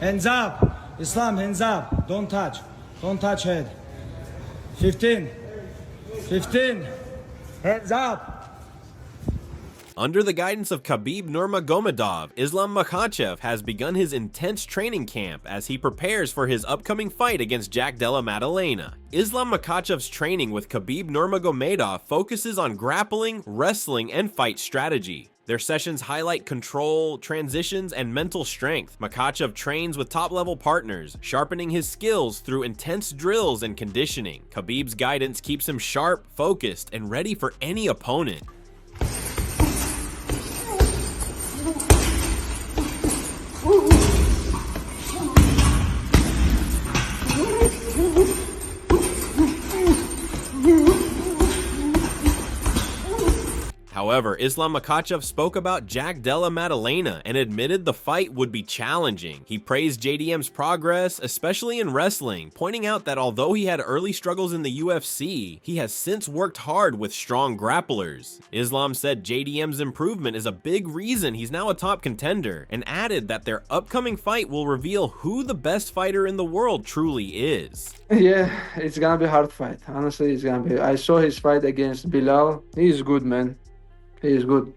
Hands up. Islam, hands up. Don't touch. Don't touch head. 15. 15. Hands up. Under the guidance of Khabib Nurmagomedov, Islam Makhachev has begun his intense training camp as he prepares for his upcoming fight against Della Maddalena. Islam Makhachev's training with Khabib Nurmagomedov focuses on grappling, wrestling, and fight strategy. Their sessions highlight control, transitions, and mental strength. Makhachev trains with top-level partners, sharpening his skills through intense drills and conditioning. Khabib's guidance keeps him sharp, focused, and ready for any opponent. However, Islam Makhachev spoke about Della Maddalena and admitted the fight would be challenging. He praised JDM's progress, especially in wrestling, pointing out that although he had early struggles in the UFC, he has since worked hard with strong grapplers. Islam said JDM's improvement is a big reason he's now a top contender, and added that their upcoming fight will reveal who the best fighter in the world truly is. Yeah, it's gonna be a hard fight. Honestly, it's gonna be. I saw his fight against Bilal. He's good, man. He is good.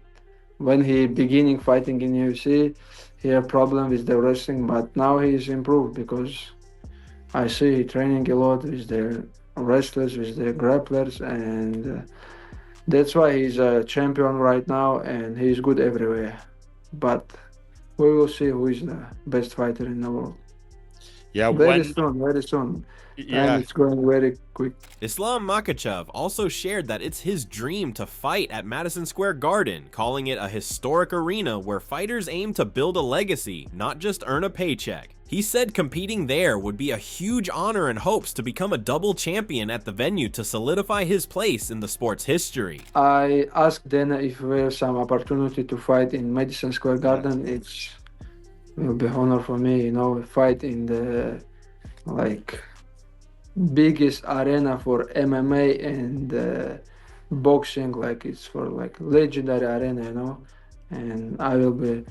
When he beginning fighting in UFC, he had problem with the wrestling, but now he's improved because I see he training a lot with the wrestlers, with the grapplers, and that's why he's a champion right now, and he's good everywhere. But we will see who is the best fighter in the world. Yeah, very soon. Yeah. And it's going very quick. Islam Makhachev also shared that it's his dream to fight at Madison Square Garden, calling it a historic arena where fighters aim to build a legacy, not just earn a paycheck. He said competing there would be a huge honor and hopes to become a double champion at the venue to solidify his place in the sport's history. I asked Della if we have some opportunity to fight in Madison Square Garden. It will be honor for me, fight in the biggest arena for MMA and boxing, it's for legendary arena, and I will be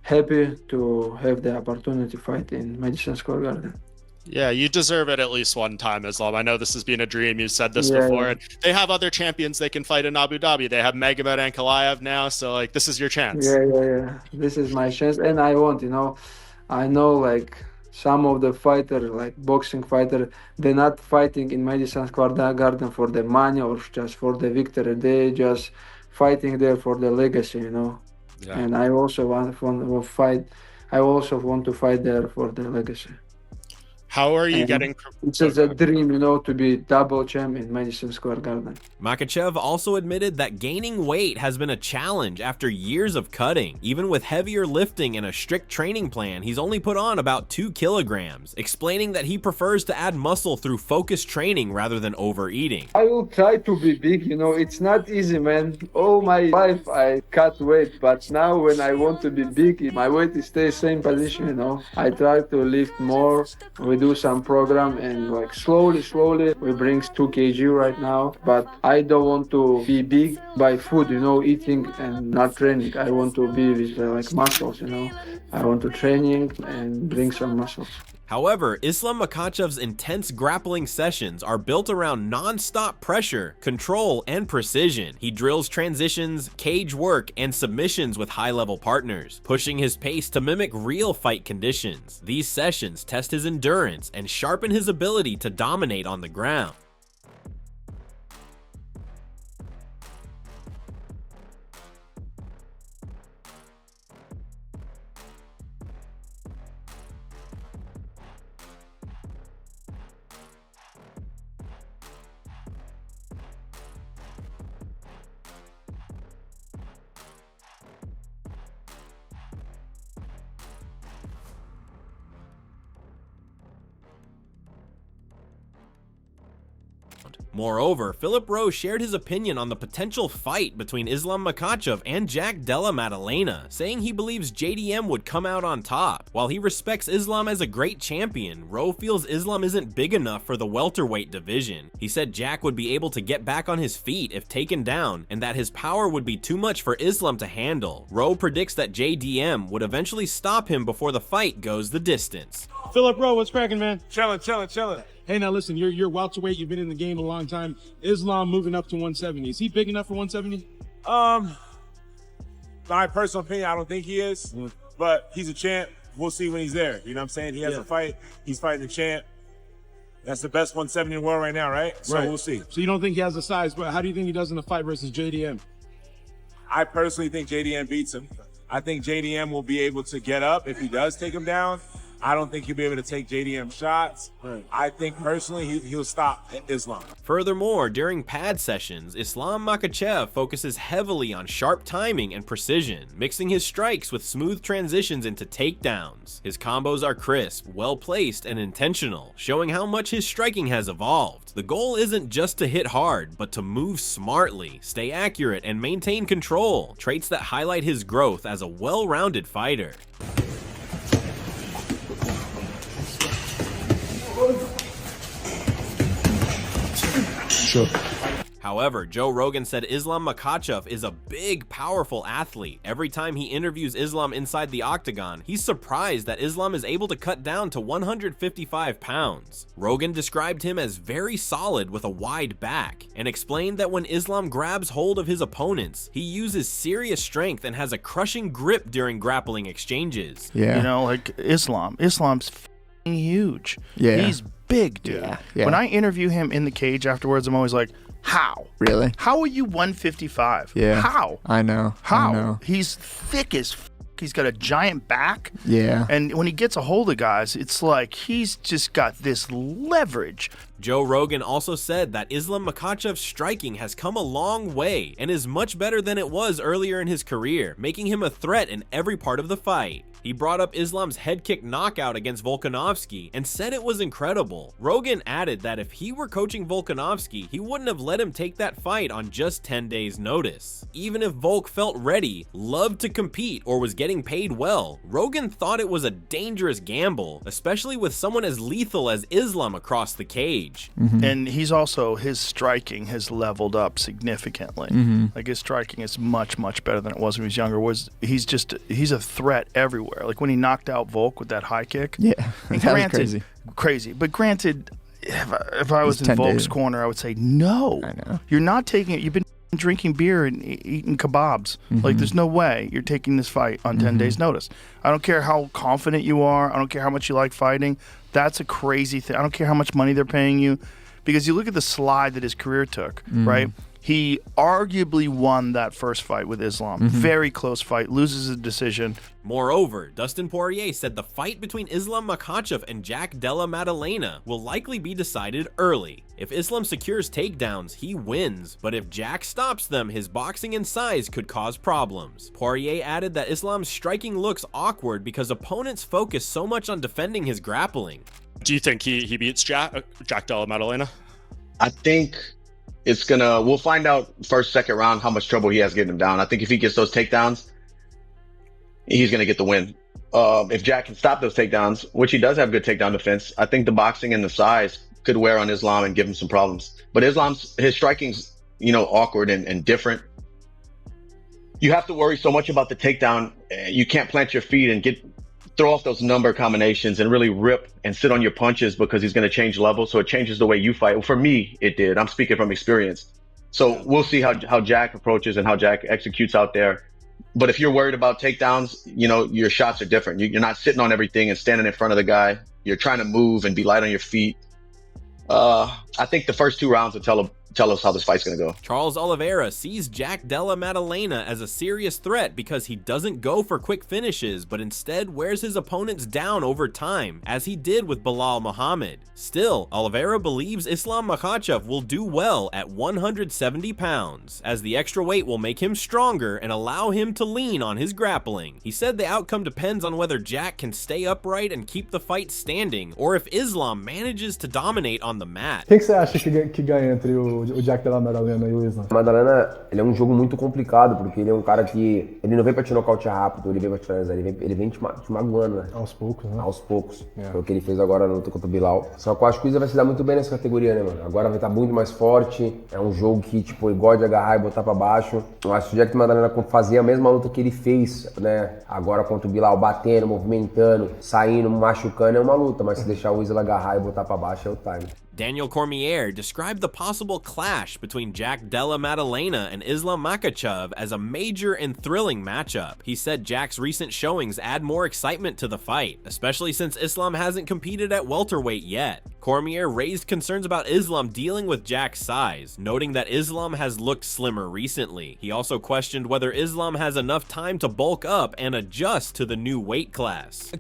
happy to have the opportunity to fight in Madison Square Garden. Yeah, you deserve it at least one time, Islam. I know this has been a dream. You said this before. And they have other champions they can fight in Abu Dhabi. They have Magomed Ankalaev now, so this is your chance. Yeah. This is my chance, and I want, I know some of the fighters, boxing fighter, they're not fighting in Madison Square Garden for the money or just for the victory. They just fighting there for the legacy, Yeah. And I also want to fight. I also want to fight there for the legacy. How are you And getting? It's just a dream, to be double champ in Madison Square Garden. Makhachev also admitted that gaining weight has been a challenge after years of cutting. Even with heavier lifting and a strict training plan, he's only put on about 2 kilograms, explaining that he prefers to add muscle through focused training rather than overeating. I will try to be big, it's not easy, man. All my life I cut weight, but now when I want to be big, my weight stays same position, I try to lift more. We do some program and slowly we bring 2 kg right now, but I don't want to be big by food, eating and not training. I want to be with muscles, I want to training and bring some muscles. However, Islam Makhachev's intense grappling sessions are built around non-stop pressure, control, and precision. He drills transitions, cage work, and submissions with high-level partners, pushing his pace to mimic real fight conditions. These sessions test his endurance and sharpen his ability to dominate on the ground. Moreover, Philip Rowe shared his opinion on the potential fight between Islam Makhachev and Jack Della Maddalena, saying he believes JDM would come out on top. While he respects Islam as a great champion, Rowe feels Islam isn't big enough for the welterweight division. He said Jack would be able to get back on his feet if taken down, and that his power would be too much for Islam to handle. Rowe predicts that JDM would eventually stop him before the fight goes the distance. Philip Rowe, what's cracking, man? Chilling. Hey, now listen, you're welterweight. You've been in the game a long time. Islam moving up to 170. Is he big enough for 170? My personal opinion, I don't think he is, but he's a champ. We'll see when he's there. You know what I'm saying? He has a fight. He's fighting the champ. That's the best 170 in the world right now, right? So we'll see. So you don't think he has the size, but how do you think he does in a fight versus JDM? I personally think JDM beats him. I think JDM will be able to get up if he does take him down. I don't think he'll be able to take JDM shots. I think personally he'll stop Islam. Furthermore, during pad sessions, Islam Makhachev focuses heavily on sharp timing and precision, mixing his strikes with smooth transitions into takedowns. His combos are crisp, well-placed, and intentional, showing how much his striking has evolved. The goal isn't just to hit hard, but to move smartly, stay accurate, and maintain control, traits that highlight his growth as a well-rounded fighter. Sure. However, Joe Rogan said Islam Makhachev is a big, powerful athlete. Every time he interviews Islam inside the octagon, he's surprised that Islam is able to cut down to 155 pounds. Rogan described him as very solid with a wide back, and explained that when Islam grabs hold of his opponents, he uses serious strength and has a crushing grip during grappling exchanges. Yeah. You know, like Islam's f***ing huge. Yeah. He's big, dude. Yeah. When I interview him in the cage afterwards, I'm always like, how? Really? How are you 155? Yeah. How? I know. How? I know. He's thick as f***. He's got a giant back. Yeah. And when he gets a hold of guys, it's like he's just got this leverage. Joe Rogan also said that Islam Makhachev's striking has come a long way and is much better than it was earlier in his career, making him a threat in every part of the fight. He brought up Islam's head kick knockout against Volkanovski and said it was incredible. Rogan added that if he were coaching Volkanovski, he wouldn't have let him take that fight on just 10 days notice. Even if Volk felt ready, loved to compete, or was getting paid well, Rogan thought it was a dangerous gamble, especially with someone as lethal as Islam across the cage. And he's also, his striking has leveled up significantly. Like his striking is much, much better than it was when he was younger. He's a threat everywhere. Like when he knocked out Volk with that high kick. Yeah, And that was crazy. But granted, if I was in Volk's corner, I would say, no. I know. You're not taking it. You've been drinking beer and eating kebabs. Like there's no way you're taking this fight on 10 days notice. I don't care how confident you are. I don't care how much you like fighting. That's a crazy thing. I don't care how much money they're paying you. Because you look at the slide that his career took, right? He arguably won that first fight with Islam. Very close fight, loses a decision. Moreover, Dustin Poirier said the fight between Islam Makhachev and Jack Della Maddalena will likely be decided early. If Islam secures takedowns, he wins, but if Jack stops them, his boxing and size could cause problems. Poirier added that Islam's striking looks awkward because opponents focus so much on defending his grappling. Do you think he beats Jack Della Maddalena? I think we'll find out first, second round how much trouble he has getting him down. I think if he gets those takedowns, he's going to get the win. If Jack can stop those takedowns, which he does have good takedown defense, I think the boxing and the size could wear on Islam and give him some problems. But his striking's, awkward and different. You have to worry so much about the takedown. You can't plant your feet and throw off those number combinations and really rip and sit on your punches because he's going to change levels. So it changes the way you fight. Well, for me, it did. I'm speaking from experience. So we'll see how Jack approaches and how Jack executes out there. But if you're worried about takedowns, your shots are different. You're not sitting on everything and standing in front of the guy. You're trying to move and be light on your feet. I think the first 2 rounds will tell tell us how this fight's gonna go. Charles Oliveira sees Jack Della Maddalena as a serious threat because he doesn't go for quick finishes, but instead wears his opponents down over time, as he did with Belal Muhammad. Still, Oliveira believes Islam Makhachev will do well at 170 pounds, as the extra weight will make him stronger and allow him to lean on his grappling. He said the outcome depends on whether Jack can stay upright and keep the fight standing, or if Islam manages to dominate on the mat. O que você acha que ganha entre o Jack Della Maddalena e o Islam? Maddalena, ele é um jogo muito complicado, porque ele é um cara que ele não vem pra te nocautear rápido, ele vem pra te finalizar, ele vem te magoando, né? Aos poucos, né? Aos poucos. Foi o que ele fez agora na luta contra o Bilal. Só que eu acho que o Islam vai se dar muito bem nessa categoria, né, mano? Agora vai estar muito mais forte, é um jogo que, tipo, ele gosta de agarrar e botar pra baixo. Eu acho que o Jack Maddalena fazia a mesma luta que ele fez, né? Agora contra o Bilal, batendo, movimentando, saindo, machucando, é uma luta, mas se deixar o Islam agarrar e botar pra baixo é o time. Daniel Cormier described the possible clash between Jack Della Maddalena and Islam Makhachev as a major and thrilling matchup. He said Jack's recent showings add more excitement to the fight, especially since Islam hasn't competed at welterweight yet. Cormier raised concerns about Islam dealing with Jack's size, noting that Islam has looked slimmer recently. He also questioned whether Islam has enough time to bulk up and adjust to the new weight class.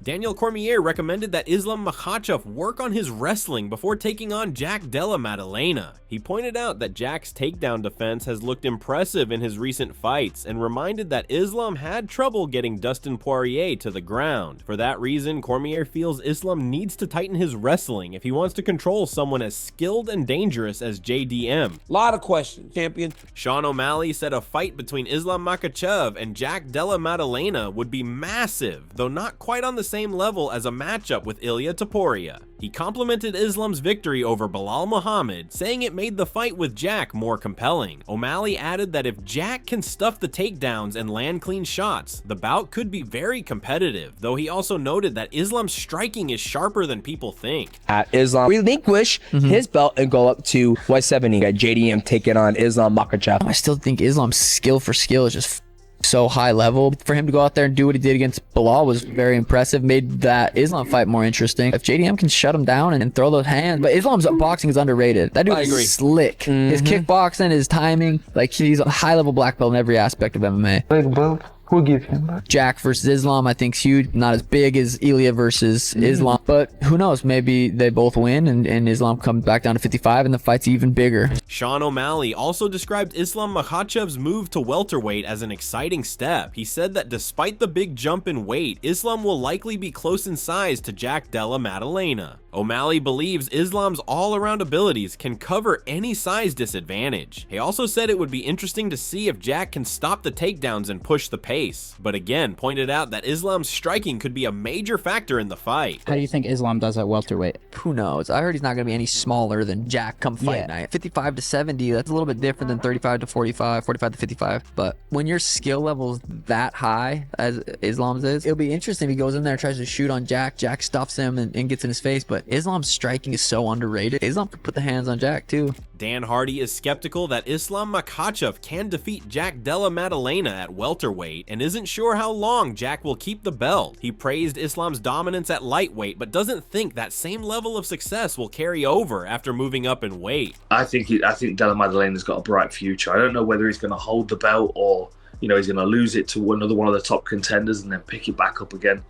Daniel Cormier recommended that Islam Makhachev work on his wrestling before taking on Jack Della Maddalena. He pointed out that Jack's takedown defense has looked impressive in his recent fights and reminded that Islam had trouble getting Dustin Poirier to the ground. For that reason, Cormier feels Islam needs to tighten his wrestling if he wants to control someone as skilled and dangerous as JDM. Lot of questions, champion. Sean O'Malley said a fight between Islam Makhachev and Jack Della Maddalena would be massive, though not quite on the same level as a matchup with Ilia Topuria. He complimented Islam's victory over Belal Muhammad, saying it made the fight with Jack more compelling. O'Malley added that if Jack can stuff the takedowns and land clean shots, the bout could be very competitive, though he also noted that Islam's striking is sharper than people think. Islam relinquish his belt and go up to 170. Got JDM taking on Islam Makhachev. I still think Islam's skill for skill is just so high level. For him to go out there and do what he did against Belal was very impressive, made that Islam fight more interesting. If JDM can shut him down and throw those hands, but Islam's boxing is underrated. That dude is slick. His kickboxing, his timing, like he's a high level black belt in every aspect of MMA. Who give him back? Jack versus Islam, I think, is huge. Not as big as Ilia versus Islam, but who knows? Maybe they both win and Islam comes back down to 55 and the fight's even bigger. Sean O'Malley also described Islam Makhachev's move to welterweight as an exciting step. He said that despite the big jump in weight, Islam will likely be close in size to Jack Della Maddalena. O'Malley believes Islam's all-around abilities can cover any size disadvantage. He also said it would be interesting to see if Jack can stop the takedowns and push the pace, but again pointed out that Islam's striking could be a major factor in the fight. How do you think Islam does at welterweight? Who knows? I heard he's not going to be any smaller than Jack come fight night. 55 to 70, that's a little bit different than 35 to 45, 45 to 55. But when your skill level's that high, as Islam's is, it'll be interesting if he goes in there and tries to shoot on Jack. Jack stuffs him and gets in his face, but Islam's striking is so underrated. Islam could put the hands on Jack too. Dan Hardy is skeptical that Islam Makhachev can defeat Jack Della Maddalena at welterweight and isn't sure how long Jack will keep the belt. He praised Islam's dominance at lightweight, but doesn't think that same level of success will carry over after moving up in weight. I think Della Maddalena's got a bright future. I don't know whether he's going to hold the belt or he's going to lose it to another one of the top contenders and then pick it back up again.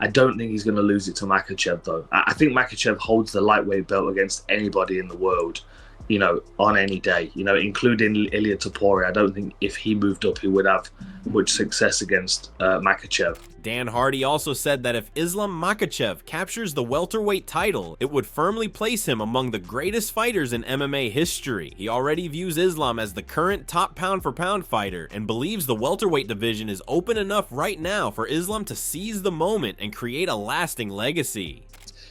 I don't think he's going to lose it to Makhachev, though. I think Makhachev holds the lightweight belt against anybody in the world, on any day, including Ilia Topuria. I don't think if he moved up, he would have much success against Makhachev. Dan Hardy also said that if Islam Makhachev captures the welterweight title, it would firmly place him among the greatest fighters in MMA history. He already views Islam as the current top pound-for-pound fighter and believes the welterweight division is open enough right now for Islam to seize the moment and create a lasting legacy.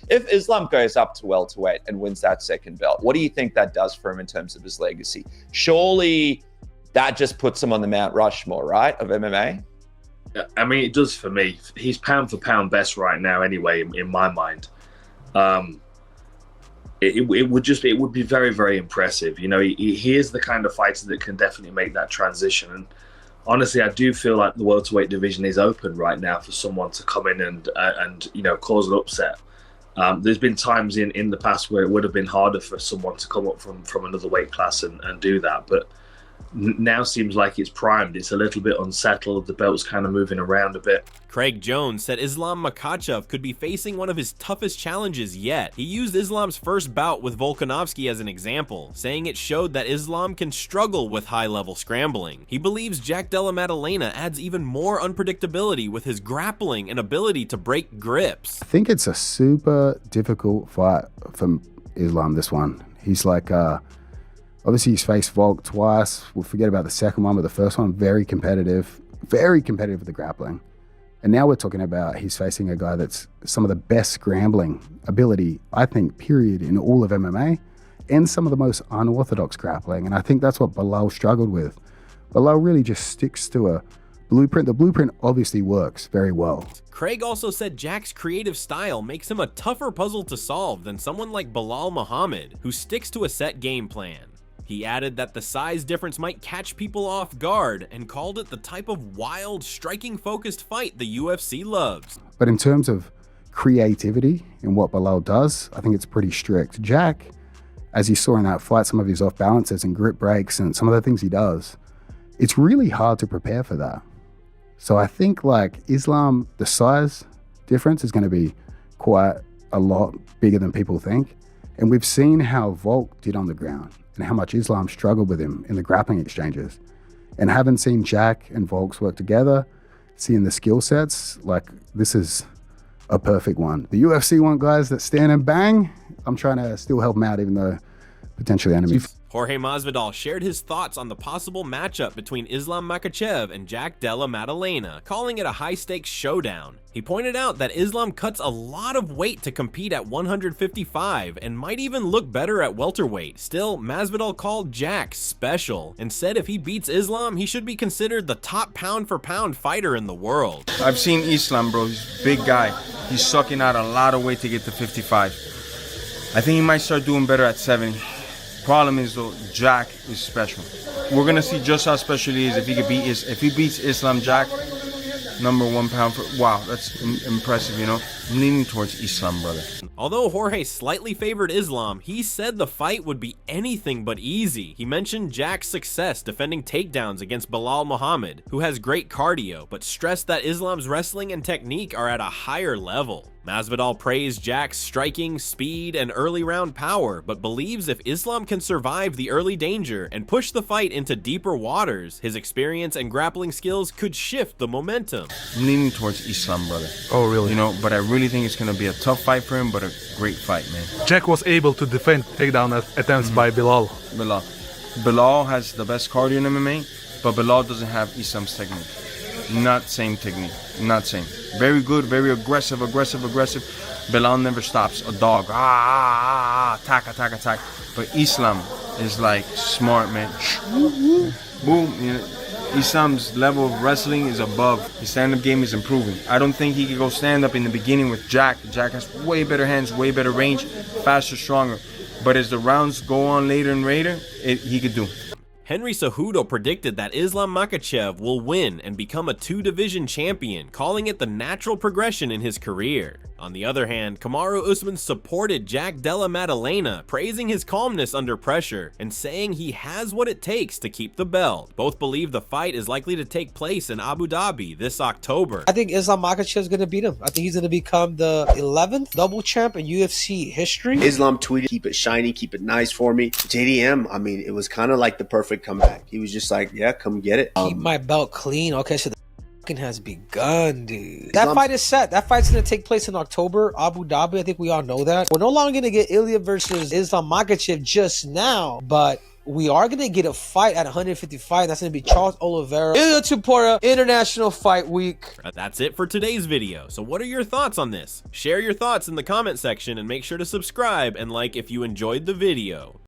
If Islam goes up to welterweight and wins that second belt, what do you think that does for him in terms of his legacy? Surely that just puts him on the Mount Rushmore, right, of MMA? I mean, it does for me. He's pound for pound best right now anyway, in my mind. It would be very, very impressive. He is the kind of fighter that can definitely make that transition. And honestly, I do feel like the welterweight division is open right now for someone to come in and cause an upset. There's been times in the past where it would have been harder for someone to come up from another weight class and do that, but now seems like it's primed. It's a little bit unsettled. The belt's kind of moving around a bit. Craig Jones said Islam Makhachev could be facing one of his toughest challenges yet. He used Islam's first bout with Volkanovski as an example, saying it showed that Islam can struggle with high-level scrambling. He believes Jack Della Maddalena adds even more unpredictability with his grappling and ability to break grips. I think it's a super difficult fight for Islam, this one. He's like, obviously he's faced Volk twice. We'll forget about the second one, but the first one, very competitive with the grappling. And now we're talking about he's facing a guy that's some of the best scrambling ability, I think, period, in all of MMA, and some of the most unorthodox grappling. And I think that's what Belal struggled with. Belal really just sticks to a blueprint. The blueprint obviously works very well. Craig also said Jack's creative style makes him a tougher puzzle to solve than someone like Belal Muhammad, who sticks to a set game plan. He added that the size difference might catch people off guard and called it the type of wild, striking-focused fight the UFC loves. But in terms of creativity in what Belal does, I think it's pretty strict. Jack, as you saw in that fight, some of his off-balances and grip breaks and some of the things he does, it's really hard to prepare for that. So I think like Islam, the size difference is going to be quite a lot bigger than people think. And we've seen how Volk did on the ground and how much Islam struggled with him in the grappling exchanges. And having seen Jack and Volks work together, seeing the skill sets, like this is a perfect one. The UFC want guys that stand and bang. I'm trying to still help them out even though potentially enemies. Jorge Masvidal shared his thoughts on the possible matchup between Islam Makhachev and Jack Della Maddalena, calling it a high-stakes showdown. He pointed out that Islam cuts a lot of weight to compete at 155 and might even look better at welterweight. Still, Masvidal called Jack special and said if he beats Islam, he should be considered the top pound-for-pound fighter in the world. I've seen Islam, bro. He's a big guy. He's sucking out a lot of weight to get to 55. I think he might start doing better at 70. Problem is though, Jack is special. We're gonna see just how special he is if he beats Islam Jack, #1 pound for. Wow, that's impressive. You know, I'm leaning towards Islam, brother. Although Jorge slightly favored Islam, he said the fight would be anything but easy. He mentioned Jack's success defending takedowns against Belal Muhammad, who has great cardio, but stressed that Islam's wrestling and technique are at a higher level. Masvidal praised Jack's striking, speed, and early round power, but believes if Islam can survive the early danger and push the fight into deeper waters, his experience and grappling skills could shift the momentum. I'm leaning towards Islam, brother. Oh, really? You know, but I really think it's gonna be a tough fight for him, but a great fight, man. Jack was able to defend takedown attempts by Belal. Belal has the best cardio in MMA, but Belal doesn't have Islam's technique. Not same technique, not same. Very good, very aggressive. Belal never stops. A dog, attack. But Islam is like smart, man. Boom. You know, Islam's level of wrestling is above. His stand-up game is improving. I don't think he could go stand-up in the beginning with Jack. Jack has way better hands, way better range, faster, stronger. But as the rounds go on later and later, he could do. Henry Cejudo predicted that Islam Makhachev will win and become a 2-division champion, calling it the natural progression in his career. On the other hand, Kamaru Usman supported Jack Della Maddalena, praising his calmness under pressure and saying he has what it takes to keep the belt. Both believe the fight is likely to take place in Abu Dhabi this October. I think Islam Makhachev is going to beat him. I think he's going to become the 11th double champ in UFC history. Islam tweeted, "Keep it shiny, keep it nice for me." JDM, I mean, it was kind of like the perfect comeback. He was just like, yeah, come get it. Keep my belt clean. Okay, so the has begun, dude. That fight is set. That fight's gonna take place in October, Abu Dhabi. I think we all know that. We're no longer gonna get Ilya versus Islam Makhachev just now, but we are gonna get a fight at 155. That's gonna be Charles Oliveira, Ilya Tuporia, International Fight Week. That's it for today's video. So what are your thoughts on this? Share your thoughts in the comment section and make sure to subscribe and like if you enjoyed the video.